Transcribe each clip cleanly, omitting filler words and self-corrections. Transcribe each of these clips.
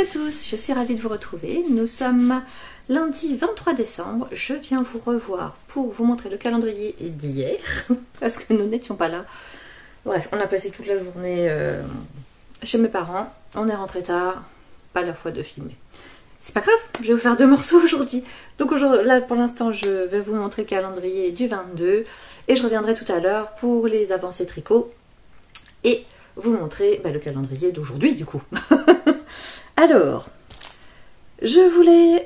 à tous, je suis ravie de vous retrouver. Nous sommes lundi 23 décembre. Je viens vous revoir pour vous montrer le calendrier d'hier, parce que nous n'étions pas là. Bref, on a passé toute la journée chez mes parents. On est rentré tard, pas la foi de filmer. C'est pas grave, je vais vous faire 2 morceaux aujourd'hui. Donc là, pour l'instant, je vais vous montrer le calendrier du 22 et je reviendrai tout à l'heure pour les avancées tricot et vous montrer le calendrier d'aujourd'hui du coup. Alors, je voulais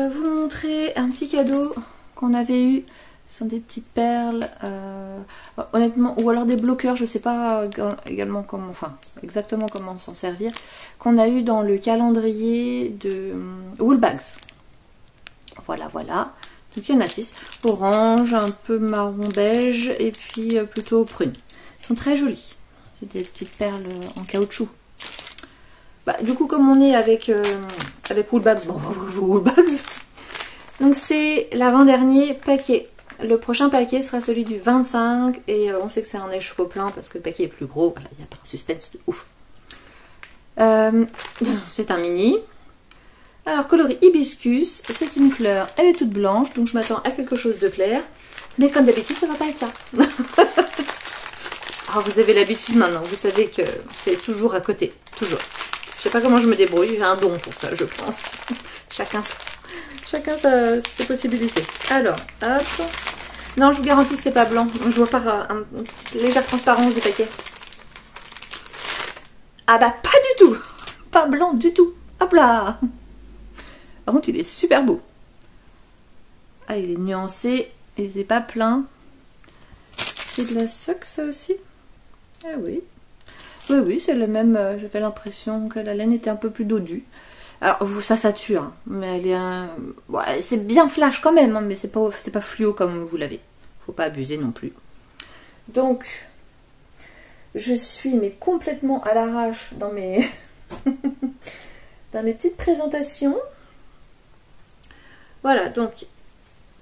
vous montrer un petit cadeau qu'on avait eu. Ce sont des petites perles, honnêtement, ou alors des bloqueurs, je sais pas également comment, enfin exactement comment s'en servir, qu'on a eu dans le calendrier de Woolbags. Voilà, voilà. Donc il y en a 6. Orange, un peu marron beige et puis plutôt prune. Ils sont très jolis. C'est des petites perles en caoutchouc. Du coup, comme on est avec Woolbags, bon, Woolbags. Donc c'est l'avant-dernier paquet. Le prochain paquet sera celui du 25 et on sait que c'est un écheveau plein parce que le paquet est plus gros. Voilà, il n'y a pas un suspense de ouf. C'est un mini. Alors, coloris hibiscus, c'est une fleur, elle est toute blanche, donc je m'attends à quelque chose de clair. Mais comme d'habitude, ça va pas être ça. Alors, vous avez l'habitude maintenant, vous savez que c'est toujours à côté, toujours. Je sais pas comment je me débrouille, j'ai un don pour ça, je pense. Chacun ses possibilités. Alors, hop. Non, je vous garantis que c'est pas blanc. Je vois pas une petite légère transparence du paquet. Ah bah pas du tout. Pas blanc du tout. Hop là. Par contre, il est super beau. Ah, il est nuancé. Et c'est pas plein. C'est de la sock, ça aussi? Ah oui. Oui, oui, c'est le même. J'avais l'impression que la laine était un peu plus dodue. Alors, ça tue, hein, mais elle est ouais, c'est bien flash quand même, hein, mais c'est pas fluo comme vous l'avez. Faut pas abuser non plus. Donc, je suis complètement à l'arrache dans mes dans mes petites présentations. Voilà, donc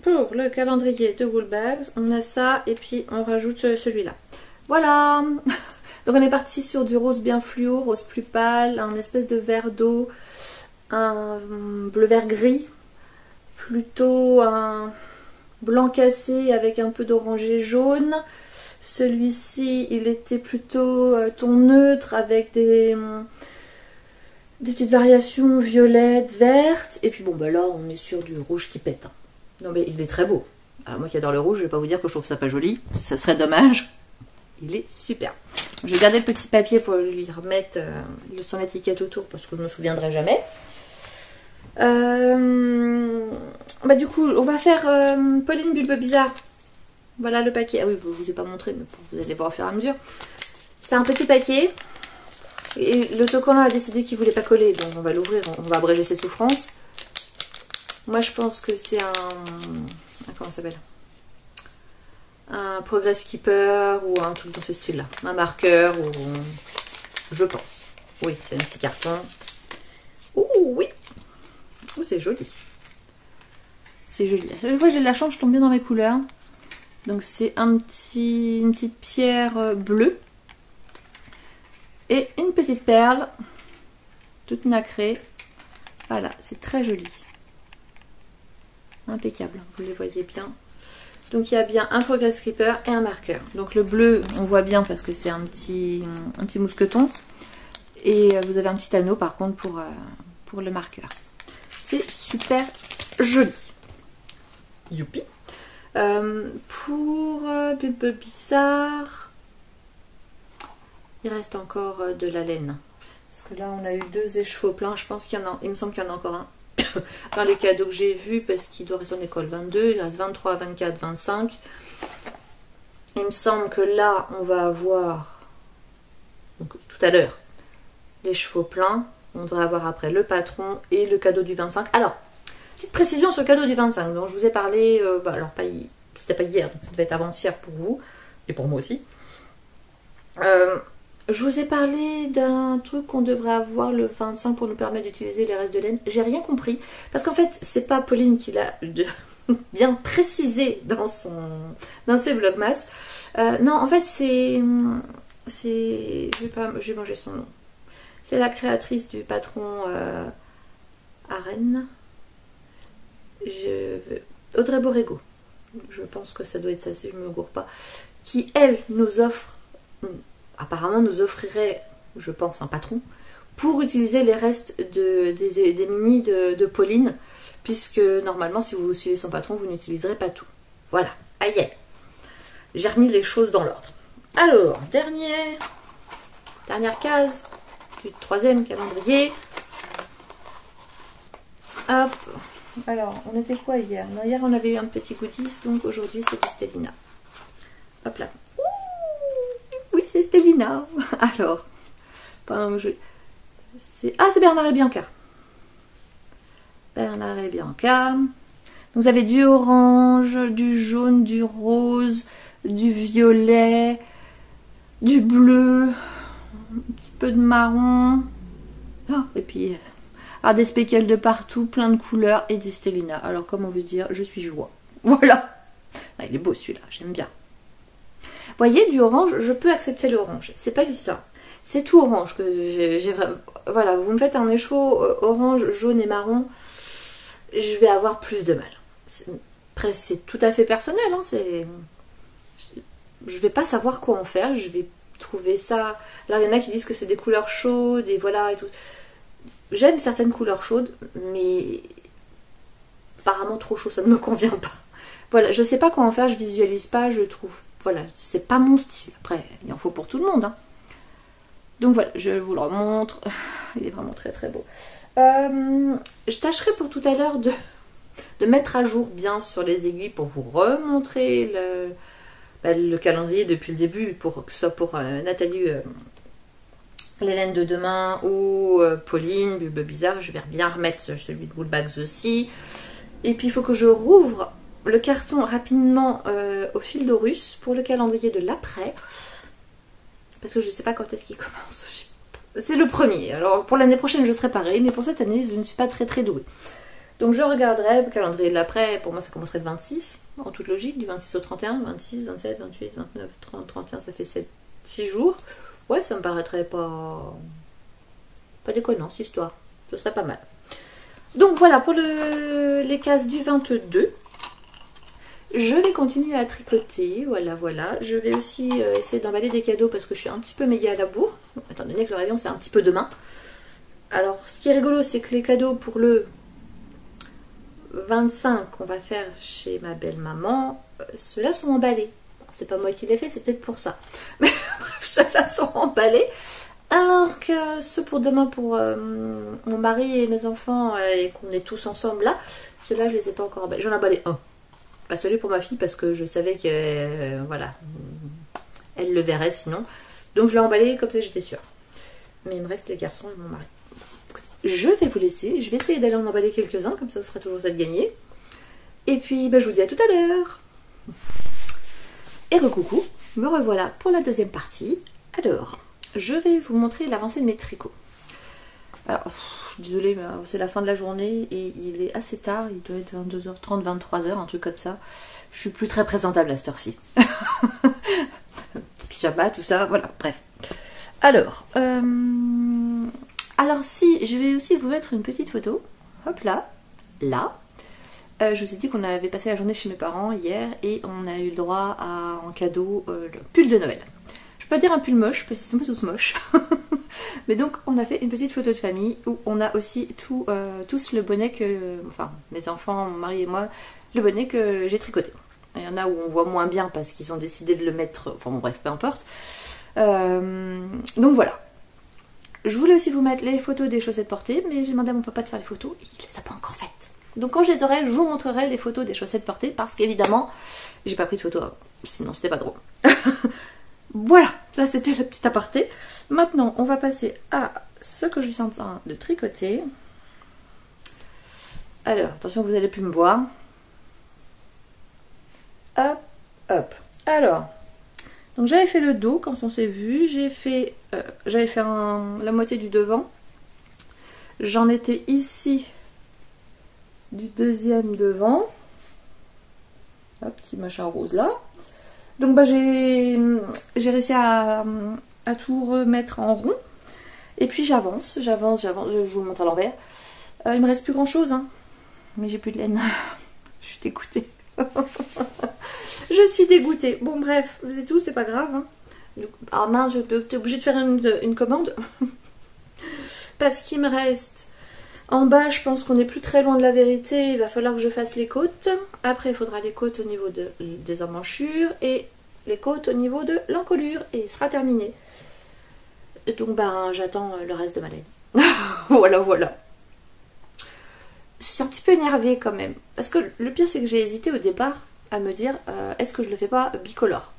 pour le calendrier de Woolbags, on a ça et puis on rajoute celui-là. Voilà. Donc on est parti sur du rose bien fluo, rose plus pâle, un espèce de vert d'eau, un bleu vert gris, plutôt un blanc cassé avec un peu d'orangé jaune. Celui-ci, il était plutôt ton neutre avec des petites variations violettes, vertes. Et puis bon, là, on est sur du rouge qui pète. Hein. Non mais il est très beau. Alors moi qui adore le rouge, je vais pas vous dire que je trouve ça pas joli. Ce serait dommage. Il est super. Je vais garder le petit papier pour lui remettre son étiquette autour parce que je ne me souviendrai jamais. Du coup, on va faire Pauline Bulbe Bizarre. Voilà le paquet. Ah oui, je ne vous ai pas montré, mais vous allez voir au fur et à mesure. C'est un petit paquet. Et l'autocollant a décidé qu'il ne voulait pas coller. Donc on va l'ouvrir, on va abréger ses souffrances. Moi, je pense que c'est comment ça s'appelle? Un Progress Keeper ou un truc dans ce style-là. Un marqueur ou... Je pense. Oui, c'est un petit carton. Oh oui. Oh, c'est joli. C'est joli. À chaque fois que j'ai de la chance, je tombe bien dans mes couleurs. Donc c'est une petite pierre bleue. Et une petite perle. Toute nacrée. Voilà, c'est très joli. Impeccable, vous les voyez bien. Donc il y a bien un Progress Keeper et un marqueur. Donc le bleu, on voit bien parce que c'est un petit mousqueton. Et vous avez un petit anneau par contre pour le marqueur. C'est super joli. Youpi. Pour Bulbe Bizarre, il reste encore de la laine. Parce que là, on a eu 2 écheveaux pleins. Je pense qu'il y en a, il me semble qu'il y en a encore un dans les cadeaux que j'ai vus parce qu'il doit rester en école 22. Il reste 23, 24, 25. Il me semble que là, on va avoir, donc, tout à l'heure, les chevaux pleins. On devrait avoir après le patron et le cadeau du 25. Alors, petite précision sur le cadeau du 25. Donc, je vous ai parlé, alors c'était pas hier, donc ça devait être avant-hier pour vous et pour moi aussi. Je vous ai parlé d'un truc qu'on devrait avoir le 25 pour nous permettre d'utiliser les restes de laine. J'ai rien compris parce qu'en fait, c'est pas Pauline qui l'a bien précisé dans ses vlogmas. Non, en fait, c'est je vais manger son nom. C'est la créatrice du patron à Rennes. Audrey Borrego. Je pense que ça doit être ça si je ne me gourre pas. Qui, elle, nous offre, apparemment nous offrirait, je pense, un patron pour utiliser les restes des mini de Pauline, puisque normalement, si vous suivez son patron, vous n'utiliserez pas tout. Voilà, aïe. J'ai remis les choses dans l'ordre. Alors, dernière case du troisième calendrier. Hop. Alors, on était quoi hier? Non, hier, on avait eu un petit goodies, donc aujourd'hui, c'est du Stellina. Hop là. Ouh, oui, c'est Stellina. Alors, c'est Bernard et Bianca. Bernard et Bianca. Donc, vous avez du orange, du jaune, du rose, du violet, du bleu, un petit peu de marron. Oh, et puis, des speckles de partout, plein de couleurs et des Stellina. Alors, comment vous dire, je suis joie. Voilà. Ah, il est beau celui-là, j'aime bien. Vous voyez, du orange, je peux accepter l'orange. C'est pas l'histoire. C'est tout orange que j'ai vraiment. Voilà, vous me faites un écheveau orange, jaune et marron, je vais avoir plus de mal. C'est tout à fait personnel. Hein, je vais pas savoir quoi en faire. Je vais trouver ça. Alors, il y en a qui disent que c'est des couleurs chaudes et voilà et tout. J'aime certaines couleurs chaudes, mais apparemment trop chaud, ça ne me convient pas. Voilà, je sais pas quoi en faire, je visualise pas, je trouve. Voilà, c'est pas mon style. Après, il en faut pour tout le monde. Hein. Donc voilà, je vous le remontre. Il est vraiment très très beau. Je tâcherai pour tout à l'heure de mettre à jour bien sur les aiguilles pour vous remontrer le calendrier depuis le début, pour que ce soit pour Nathalie, l'Hélène de demain ou Pauline, Bulbe Bizarre. Je vais bien remettre celui de Woolbags aussi. Et puis il faut que je rouvre le carton rapidement au fil d'Horus pour le calendrier de l'après. Parce que je ne sais pas quand est-ce qu'il commence. C'est le premier. Alors pour l'année prochaine je serai pareil, mais pour cette année je ne suis pas très très douée. Donc je regarderai le calendrier de l'après. Pour moi ça commencerait le 26, en toute logique, du 26 au 31, 26, 27, 28, 29, 30, 31, ça fait 6 jours. Ouais, ça me paraîtrait pas déconnant cette histoire. Ce serait pas mal. Donc voilà pour les cases du 22. Je vais continuer à tricoter, voilà. Je vais aussi essayer d'emballer des cadeaux parce que je suis un petit peu méga à la bourre, étant donné que le réveillon c'est un petit peu demain. Alors, ce qui est rigolo, c'est que les cadeaux pour le 25 qu'on va faire chez ma belle-maman, ceux-là sont emballés. C'est pas moi qui les fait, c'est peut-être pour ça. Mais bref, ceux-là sont emballés. Alors que ceux pour demain, pour mon mari et mes enfants, et qu'on est tous ensemble là, ceux-là, je les ai pas encore emballés. J'en ai emballé un. Celui pour ma fille parce que je savais que voilà, elle le verrait sinon. Donc je l'ai emballé comme ça, j'étais sûre. Mais il me reste les garçons et mon mari. Je vais vous laisser. Je vais essayer d'aller en emballer quelques-uns, comme ça ce sera toujours ça de gagner. Et puis je vous dis à tout à l'heure. Et recoucou, me revoilà pour la deuxième partie. Alors, je vais vous montrer l'avancée de mes tricots. Alors, je suis désolée, mais c'est la fin de la journée et il est assez tard, il doit être 22h30, 23h, un truc comme ça. Je suis plus très présentable à cette heure-ci. Pyjama, tout ça, voilà, bref. Alors si, je vais aussi vous mettre une petite photo. Hop là, là. Je vous ai dit qu'on avait passé la journée chez mes parents hier et on a eu le droit à en cadeau le pull de Noël. Je peux pas dire un pull moche parce qu'ils sont pas tous moches. Mais donc on a fait une petite photo de famille où on a aussi tous le bonnet que, enfin mes enfants, mon mari et moi, le bonnet que j'ai tricoté. Il y en a où on voit moins bien parce qu'ils ont décidé de le mettre, enfin bon bref, peu importe. Donc voilà. Je voulais aussi vous mettre les photos des chaussettes portées, mais j'ai demandé à mon papa de faire les photos et il les a pas encore faites. Donc quand je les aurai, je vous montrerai les photos des chaussettes portées parce qu'évidemment, j'ai pas pris de photos avant, sinon c'était pas drôle. Voilà, ça c'était le petit aparté. Maintenant, on va passer à ce que je suis en train de tricoter. Alors, attention, vous n'allez plus me voir. Hop, hop. Alors, donc j'avais fait le dos quand on s'est vu. J'avais fait la moitié du devant. J'en étais ici du deuxième devant. Hop, petit machin rose là. Donc j'ai réussi à tout remettre en rond. Et puis j'avance, je vous le montre à l'envers. Il me reste plus grand chose, hein. Mais j'ai plus de laine. Je suis dégoûtée. Je suis dégoûtée. Bon bref, c'est tout, c'est pas grave. Hein. Ah mince, je peux être obligée de faire une commande. Parce qu'il me reste... En bas, je pense qu'on n'est plus très loin de la vérité. Il va falloir que je fasse les côtes. Après, il faudra les côtes au niveau des emmanchures. Et les côtes au niveau de l'encolure. Et il sera terminé. Donc ben, j'attends le reste de ma laine. Voilà. Je suis un petit peu énervée quand même. Parce que le pire, c'est que j'ai hésité au départ à me dire, est-ce que je le fais pas bicolore?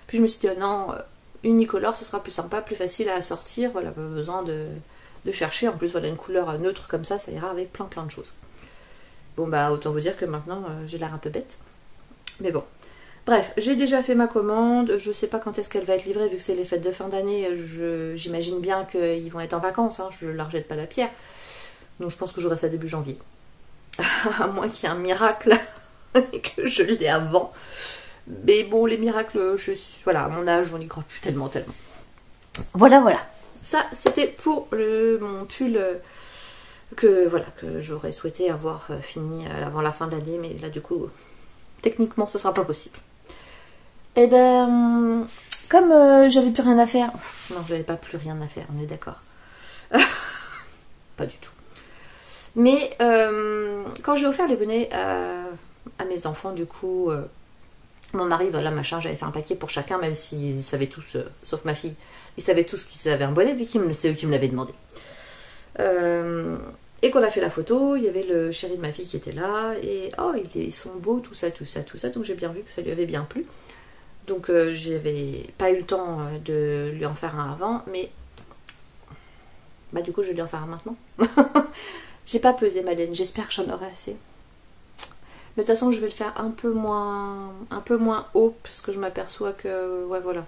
Puis je me suis dit, oh non, unicolore, ce sera plus sympa, plus facile à sortir. Voilà, pas besoin de chercher. En plus, voilà, une couleur neutre comme ça ira avec plein de choses. Bon bah, autant vous dire que maintenant, j'ai l'air un peu bête. Mais bon. Bref, j'ai déjà fait ma commande. Je sais pas quand est-ce qu'elle va être livrée, vu que c'est les fêtes de fin d'année. J'imagine bien qu'ils vont être en vacances, hein, je leur jette pas la pierre. Donc je pense que j'aurai ça début janvier. À moins qu'il y ait un miracle et que je l'ai avant. Mais bon, les miracles, voilà, à mon âge, on n'y croit plus tellement. Voilà. Ça, c'était pour mon pull que j'aurais souhaité avoir fini avant la fin de l'année. Mais là, du coup, techniquement, ce sera pas possible. Et ben, comme j'avais plus rien à faire... Non, j'avais pas plus rien à faire, on est d'accord. Pas du tout. Mais quand j'ai offert les bonnets à mes enfants, du coup, mon mari, voilà, machin, j'avais fait un paquet pour chacun, même s'ils savaient tous, sauf ma fille, ils savaient tous qu'ils avaient un bonnet, vu que c'est eux qui me l'avaient demandé. Et qu'on a fait la photo, il y avait le chéri de ma fille qui était là, et oh, ils sont beaux, tout ça, donc j'ai bien vu que ça lui avait bien plu. Donc j'avais pas eu le temps de lui en faire un avant, mais bah du coup je vais lui en faire un maintenant. J'ai pas pesé ma laine, j'espère que j'en aurai assez. Mais de toute façon je vais le faire un peu moins haut, parce que je m'aperçois que, ouais voilà.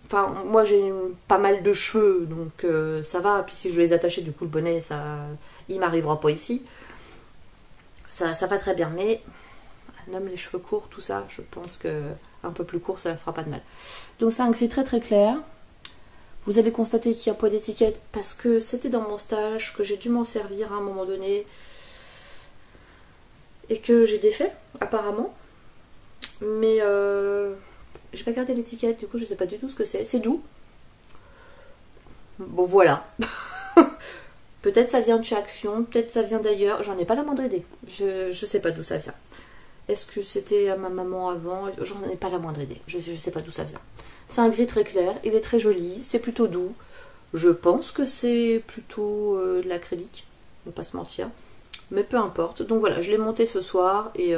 Enfin, moi j'ai pas mal de cheveux, donc ça va. Puis si je vais les attacher, du coup le bonnet, il m'arrivera pas ici. Ça va très bien, mais même les cheveux courts, tout ça, je pense que un peu plus court, ça ne fera pas de mal. Donc c'est un gris très très clair. Vous allez constater qu'il n'y a pas d'étiquette parce que c'était dans mon stage, que j'ai dû m'en servir à un moment donné et que j'ai défait apparemment. Mais je vais garder l'étiquette, du coup je sais pas du tout ce que c'est. C'est doux. Bon voilà. Peut-être ça vient de chez Action, peut-être ça vient d'ailleurs. J'en ai pas la moindre idée. Je sais pas d'où ça vient. Est-ce que c'était à ma maman avant? J'en ai pas la moindre idée. Je sais pas d'où ça vient. C'est un gris très clair, il est très joli, c'est plutôt doux. Je pense que c'est plutôt de l'acrylique, on va pas se mentir. Mais peu importe. Donc voilà, je l'ai monté ce soir et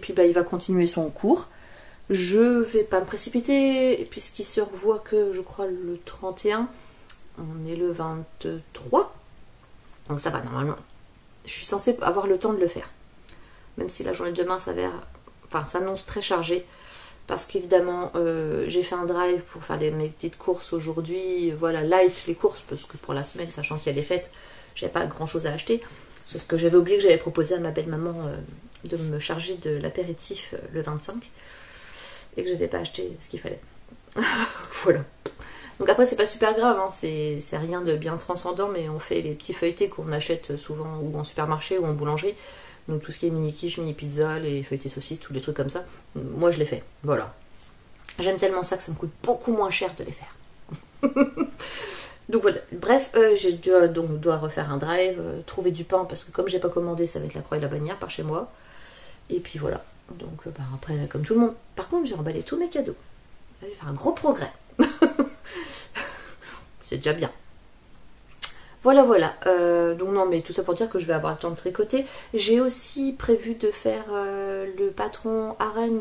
puis bah, il va continuer son cours. Je vais pas me précipiter puisqu'il se revoit que je crois le 31. On est le 23. Donc ça va normalement. Je suis censée avoir le temps de le faire. Même si la journée de demain s'annonce très chargée. Parce qu'évidemment, j'ai fait un drive pour faire mes petites courses aujourd'hui. Voilà, light les courses, parce que pour la semaine, sachant qu'il y a des fêtes, j'avais pas grand chose à acheter. Sauf que j'avais oublié que j'avais proposé à ma belle-maman de me charger de l'apéritif le 25. Et que je n'avais pas acheté ce qu'il fallait. Voilà. Donc après, c'est pas super grave, hein, c'est rien de bien transcendant, mais on fait les petits feuilletés qu'on achète souvent ou en supermarché ou en boulangerie. Donc tout ce qui est mini quiche, mini pizza, les feuilletés saucisses, tous les trucs comme ça, moi je les fais. Voilà. J'aime tellement ça que ça me coûte beaucoup moins cher de les faire. Donc voilà. Bref, je dois refaire un drive, trouver du pain, parce que comme j'ai pas commandé, ça va être la croix et la bannière par chez moi. Et puis voilà. Donc après, comme tout le monde. Par contre, j'ai emballé tous mes cadeaux. Là, je vais faire un gros progrès. C'est déjà bien. Voilà. Donc non, mais tout ça pour dire que je vais avoir le temps de tricoter. J'ai aussi prévu de faire le patron Arène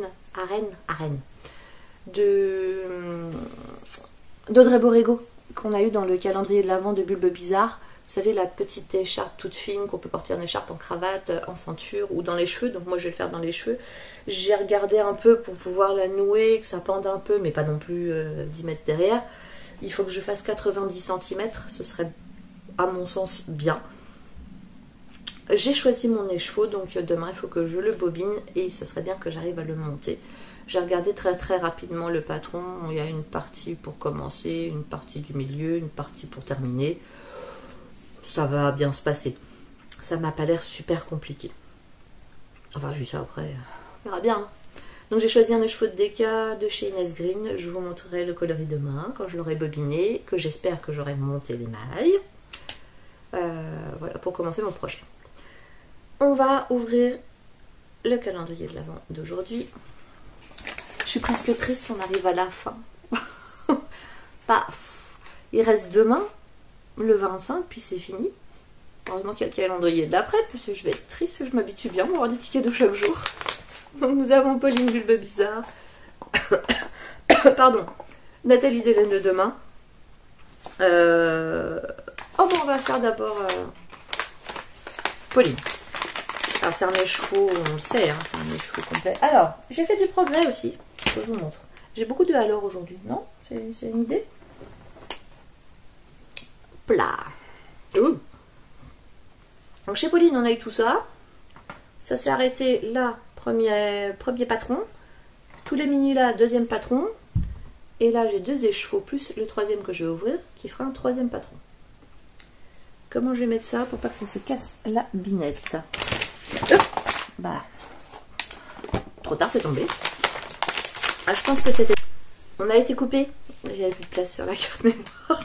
d'Audrey Borrego qu'on a eu dans le calendrier de l'Avent de Bulbe Bizarre. Vous savez, la petite écharpe toute fine qu'on peut porter en écharpe, en cravate, en ceinture ou dans les cheveux. Donc moi je vais le faire dans les cheveux. J'ai regardé un peu pour pouvoir la nouer, que ça pende un peu, mais pas non plus 10 mètres derrière. Il faut que je fasse 90 cm, ce serait à mon sens bien. J'ai choisi mon écheveau, donc demain il faut que je le bobine et ce serait bien que j'arrive à le monter. J'ai regardé très rapidement le patron. Il y a une partie pour commencer, une partie du milieu, une partie pour terminer. Ça va bien se passer. Ça m'a pas l'air super compliqué. Enfin, juste ça après, on verra bien. Donc j'ai choisi un écheveau de Deka de chez Inès Green. Je vous montrerai le coloris demain quand je l'aurai bobiné, que j'espère que j'aurai monté les mailles. Voilà pour commencer mon projet. On va ouvrir le calendrier de l'Avent d'aujourd'hui. Je suis presque triste, on arrive à la fin. Bah, il reste demain, le 25, puis c'est fini. Heureusement qu'il y a le calendrier de l'après, parce que je vais être triste, je m'habitue bien, on va avoir des petits cadeaux chaque jour. Donc nous avons Pauline Bulbe Bizarre. Pardon. Nathalie d'Hélène de demain. Oh bon, on va faire d'abord Pauline. Alors c'est un écheveau, on le sait, hein, c'est un écheveau complet. Alors, j'ai fait du progrès aussi, je vous montre. J'ai beaucoup de alors aujourd'hui, non? C'est une idée? Plat. Ouh. Donc chez Pauline, on a eu tout ça. Ça s'est arrêté là, premier patron. Tous les mini là, deuxième patron. Et là, j'ai 2 écheveaux plus le troisième que je vais ouvrir, qui fera un troisième patron. Comment je vais mettre ça pour pas que ça se casse la binette? Bah, trop tard, c'est tombé. Ah, je pense que c'était... On a été coupé. J'avais plus de place sur la carte mémoire.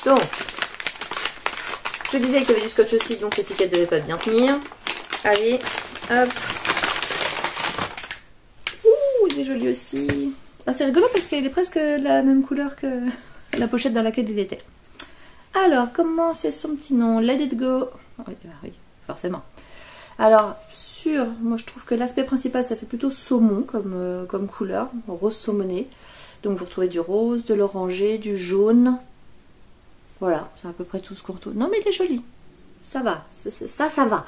Donc, je disais qu'il y avait du scotch aussi, donc l'étiquette devait pas bien tenir. Allez, hop. Ouh, il est joli aussi. Ah, c'est rigolo parce qu'il est presque la même couleur que la pochette dans laquelle il était. Alors, comment c'est son petit nom? Let It Go. Oui, bah oui, forcément. Alors, moi je trouve que l'aspect principal, ça fait plutôt saumon comme couleur, rose saumonné. Donc vous retrouvez du rose, de l'orangé, du jaune. Voilà, c'est à peu près tout ce qu'on retrouve. Non mais il est joli. Ça va, ça va.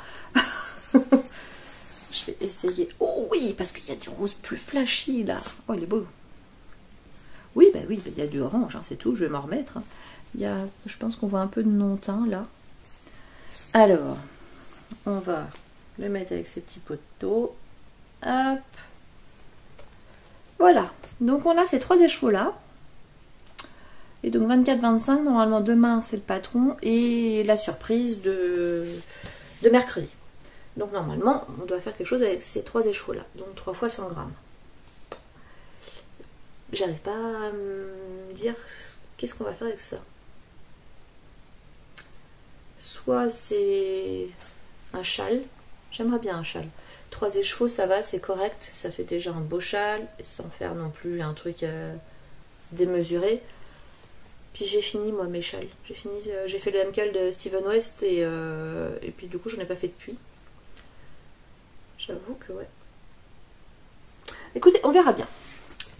Je vais essayer. Oh oui, parce qu'il y a du rose plus flashy là. Oh, il est beau. Oui, bah oui, il y a du orange, hein, c'est tout, je vais m'en remettre. Je pense qu'on voit un peu de non-teint là. Alors, on va le mettre avec ces petits poteaux. Hop. Voilà, donc on a ces 3 écheveaux là. Et donc 24-25, normalement demain c'est le patron et la surprise de mercredi. Donc normalement on doit faire quelque chose avec ces 3 écheveaux là. Donc 3 fois 100 grammes. J'arrive pas à me dire qu'est-ce qu'on va faire avec ça. Soit c'est un châle. J'aimerais bien un châle. 3 écheveaux ça va, c'est correct. Ça fait déjà un beau châle sans faire non plus un truc démesuré. Puis j'ai fini moi mes châles. J'ai fait le MCAL de Steven West et puis du coup j'en ai pas fait depuis. J'avoue que ouais. Écoutez, on verra bien.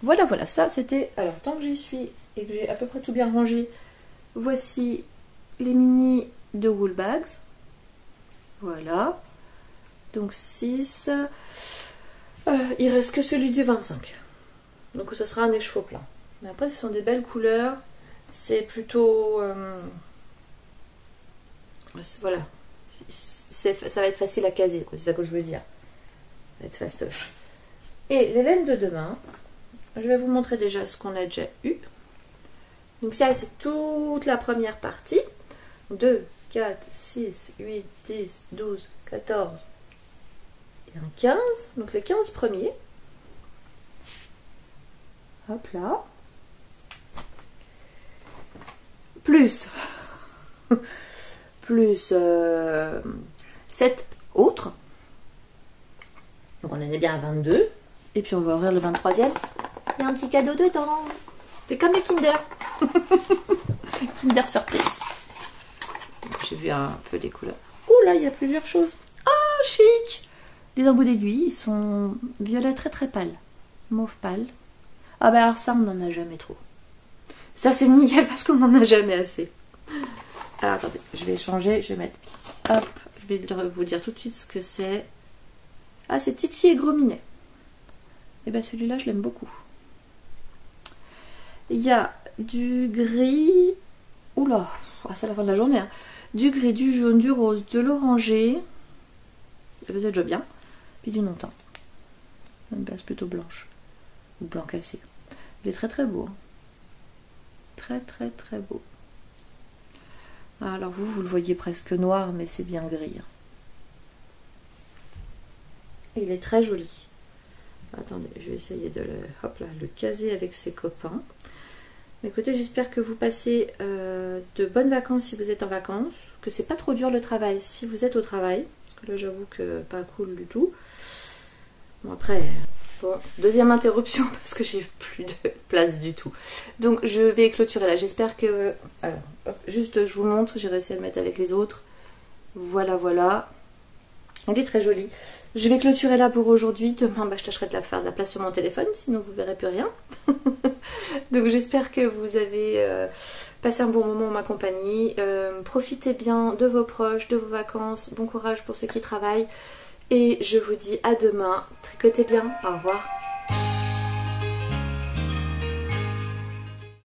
Voilà, ça c'était... Alors tant que j'y suis et que j'ai à peu près tout bien rangé, voici les mini de Woolbags. Voilà. Donc 6. Il reste que celui du 25. Donc ce sera un écheveau plein. Mais après ce sont des belles couleurs. C'est plutôt... voilà. Ça va être facile à caser, c'est ça que je veux dire. Ça va être fastoche. Et les laines de demain, je vais vous montrer déjà ce qu'on a déjà eu. Donc ça, c'est toute la première partie. 2, 4, 6, 8, 10, 12, 14 et un 15. Donc les 15 premiers. Hop là. Plus 7 autres. Donc on en est bien à 22. Et puis on va ouvrir le 23e. Il y a un petit cadeau dedans. C'est comme les Kinder. Kinder surprise. J'ai vu un peu des couleurs. Oh là, il y a plusieurs choses. Oh, chic. Les embouts d'aiguilles, ils sont violets très pâles. Mauve pâle. Ah bah alors ça, on n'en a jamais trop. Ça c'est nickel parce qu'on n'en a jamais assez. Alors attendez, je vais changer, je vais mettre... Hop, je vais vous dire tout de suite ce que c'est. Ah, c'est Titi et Gros Minet. Et bien celui-là, je l'aime beaucoup. Il y a du gris... Oula, c'est la fin de la journée. Hein. Du gris, du jaune, du rose, de l'orangé. C'est déjà bien. Puis du non-teint. C'est une base plutôt blanche. Ou blanc cassé. Il est très très beau. Hein. Très très très beau. Alors vous le voyez presque noir, mais c'est bien gris. Hein. Il est très joli. Attendez, je vais essayer de le caser avec ses copains. Écoutez, j'espère que vous passez de bonnes vacances si vous êtes en vacances, que c'est pas trop dur le travail si vous êtes au travail, parce que là j'avoue que pas cool du tout. Bon après, bon, deuxième interruption parce que j'ai plus de place du tout. Donc je vais clôturer là, j'espère que... Alors, hop, juste je vous montre, j'ai réussi à le mettre avec les autres. Voilà, voilà. Il est très joli. Je vais clôturer là pour aujourd'hui. Demain, je tâcherai de faire de la place sur mon téléphone, sinon vous verrez plus rien. Donc j'espère que vous avez passé un bon moment en ma compagnie. Profitez bien de vos proches, de vos vacances. Bon courage pour ceux qui travaillent. Et je vous dis à demain. Tricotez bien. Au revoir.